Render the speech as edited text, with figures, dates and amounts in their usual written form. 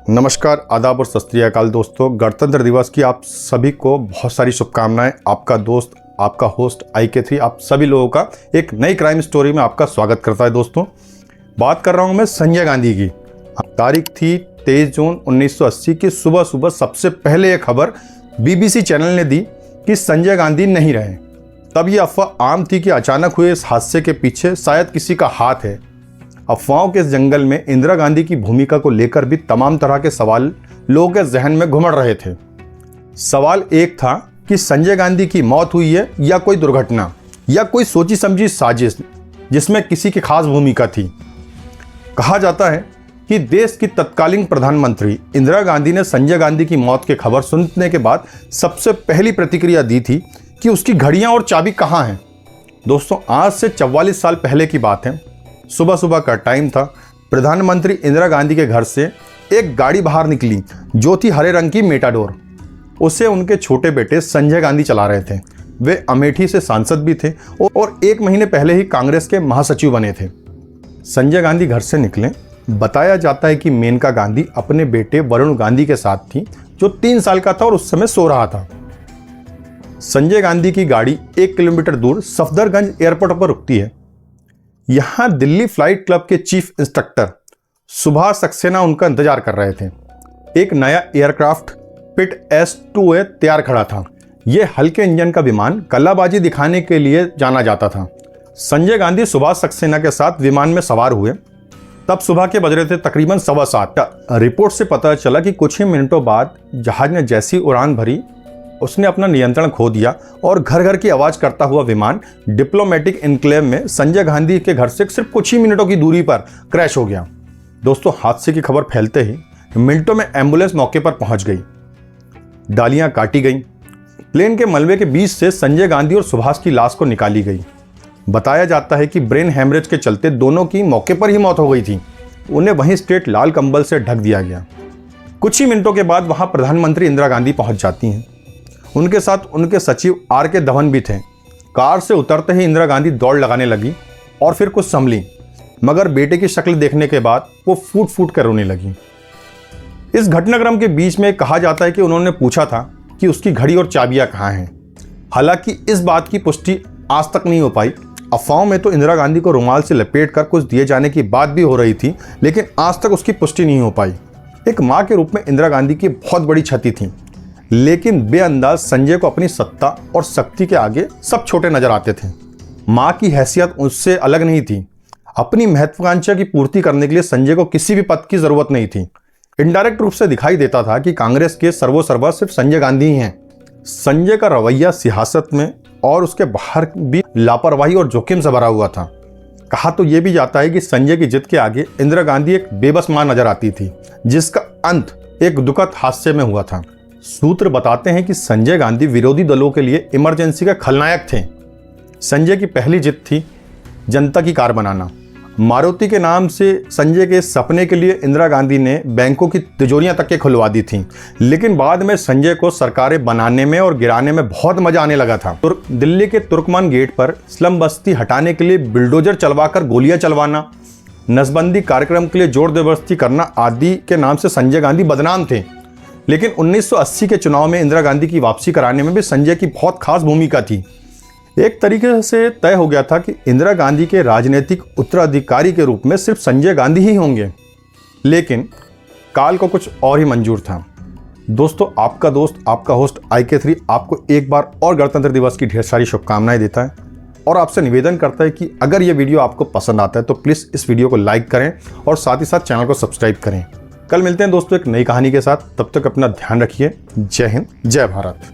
नमस्कार, आदाब और सत श्री अकाल दोस्तों। गणतंत्र दिवस की आप सभी को बहुत सारी शुभकामनाएं। आपका दोस्त, आपका होस्ट IK3 आप सभी लोगों का एक नई क्राइम स्टोरी में आपका स्वागत करता है। दोस्तों, बात कर रहा हूं मैं संजय गांधी की। तारीख थी 23 जून 1980 की सुबह सबसे पहले ये खबर BBC चैनल ने दी कि संजय गांधी नहीं रहे। तब ये अफवाह आम थी कि अचानक हुए इस हादसे के पीछे शायद किसी का हाथ है। अफवाहों के इस जंगल में इंदिरा गांधी की भूमिका को लेकर भी तमाम तरह के सवाल लोगों के जहन में घुमड़ रहे थे। सवाल एक था कि संजय गांधी की मौत हुई है या कोई दुर्घटना या कोई सोची समझी साजिश जिसमें किसी की खास भूमिका थी। कहा जाता है कि देश की तत्कालीन प्रधानमंत्री इंदिरा गांधी ने संजय गांधी की मौत की खबर सुनने के बाद सबसे पहली प्रतिक्रिया दी थी कि उसकी घड़ियां और चाबी कहां हैं। दोस्तों, आज से 44 साल पहले की बात है। सुबह का टाइम था। प्रधानमंत्री इंदिरा गांधी के घर से एक गाड़ी बाहर निकली जो थी हरे रंग की मेटाडोर। उसे उनके छोटे बेटे संजय गांधी चला रहे थे। वे अमेठी से सांसद भी थे और 1 महीने पहले ही कांग्रेस के महासचिव बने थे। संजय गांधी घर से निकले। बताया जाता है कि मेनका गांधी अपने बेटे वरुण गांधी के साथ थी जो 3 साल का था और उस समय सो रहा था। संजय गांधी की गाड़ी 1 किलोमीटर दूर सफदरगंज एयरपोर्ट पर रुकती है। यहां दिल्ली फ्लाइट क्लब के चीफ इंस्ट्रक्टर सुभाष सक्सेना उनका इंतजार कर रहे थे। एक नया एयरक्राफ्ट पिट S2A तैयार खड़ा था। यह हल्के इंजन का विमान कलाबाजी दिखाने के लिए जाना जाता था। संजय गांधी सुभाष सक्सेना के साथ विमान में सवार हुए। तब सुबह के बज रहे थे तकरीबन 7:15। रिपोर्ट से पता चला कि कुछ ही मिनटों बाद जहाज ने जैसी उड़ान भरी उसने अपना नियंत्रण खो दिया और घर घर की आवाज करता हुआ विमान डिप्लोमेटिक एन्क्लेव में संजय गांधी के घर से सिर्फ कुछ ही मिनटों की दूरी पर क्रैश हो गया। दोस्तों, हादसे की खबर फैलते ही मिनटों में एम्बुलेंस मौके पर पहुंच गई। डालियां काटी गईं। प्लेन के मलबे के बीच से संजय गांधी और सुभाष की लाश को निकाली गई। बताया जाता है कि ब्रेन हेमरेज के चलते दोनों की मौके पर ही मौत हो गई थी। उन्हें वहीं स्ट्रेट लाल कंबल से ढक दिया गया। कुछ ही मिनटों के बाद वहां प्रधानमंत्री इंदिरा गांधी पहुंच जाती हैं। उनके साथ उनके सचिव RK धवन भी थे। कार से उतरते ही इंदिरा गांधी दौड़ लगाने लगी और फिर कुछ संभली, मगर बेटे की शक्ल देखने के बाद वो फूट फूट कर रोने लगी। इस घटनाक्रम के बीच में कहा जाता है कि उन्होंने पूछा था कि उसकी घड़ी और चाबियां कहाँ हैं। हालांकि इस बात की पुष्टि आज तक नहीं हो पाई। अफवाहों में तो इंदिरा गांधी को रुमाल से लपेट कर कुछ दिए जाने की बात भी हो रही थी, लेकिन आज तक उसकी पुष्टि नहीं हो पाई। एक माँ के रूप में इंदिरा गांधी की बहुत बड़ी क्षति थी, लेकिन बेअंदाज संजय को अपनी सत्ता और शक्ति के आगे सब छोटे नजर आते थे। मां की हैसियत उससे अलग नहीं थी। अपनी महत्वाकांक्षा की पूर्ति करने के लिए संजय को किसी भी पद की जरूरत नहीं थी। इनडायरेक्ट रूप से दिखाई देता था कि कांग्रेस के सर्वोसर्वा सिर्फ संजय गांधी ही हैं। संजय का रवैया सियासत में और उसके बाहर भी लापरवाही और जोखिम से भरा हुआ था। कहा तो यह भी जाता है कि संजय की जिद के आगे इंदिरा गांधी एक बेबस मां नजर आती थी, जिसका अंत एक दुखद हादसे में हुआ था। सूत्र बताते हैं कि संजय गांधी विरोधी दलों के लिए इमरजेंसी के खलनायक थे। संजय की पहली जिद थी जनता की कार बनाना। मारुति के नाम से संजय के सपने के लिए इंदिरा गांधी ने बैंकों की तिजोरियां तक के खुलवा दी थी, लेकिन बाद में संजय को सरकारें बनाने में और गिराने में बहुत मजा आने लगा था। दिल्ली के तुर्कमान गेट पर स्लम बस्ती हटाने के लिए बिल्डोजर चलवाकर गोलियां चलवाना, नसबंदी कार्यक्रम के लिए जोर जबरदस्ती करना आदि के नाम से संजय गांधी बदनाम थे। लेकिन 1980 के चुनाव में इंदिरा गांधी की वापसी कराने में भी संजय की बहुत खास भूमिका थी। एक तरीके से तय हो गया था कि इंदिरा गांधी के राजनीतिक उत्तराधिकारी के रूप में सिर्फ संजय गांधी ही होंगे, लेकिन काल को कुछ और ही मंजूर था। दोस्तों, आपका दोस्त, आपका होस्ट IK3 आपको एक बार और गणतंत्र दिवस की ढेर सारी शुभकामनाएं देता है और आपसे निवेदन करता है कि अगर ये वीडियो आपको पसंद आता है तो प्लीज़ इस वीडियो को लाइक करें और साथ ही साथ चैनल को सब्सक्राइब करें। कल मिलते हैं दोस्तों एक नई कहानी के साथ। तब तक अपना ध्यान रखिए। जय हिंद, जय भारत।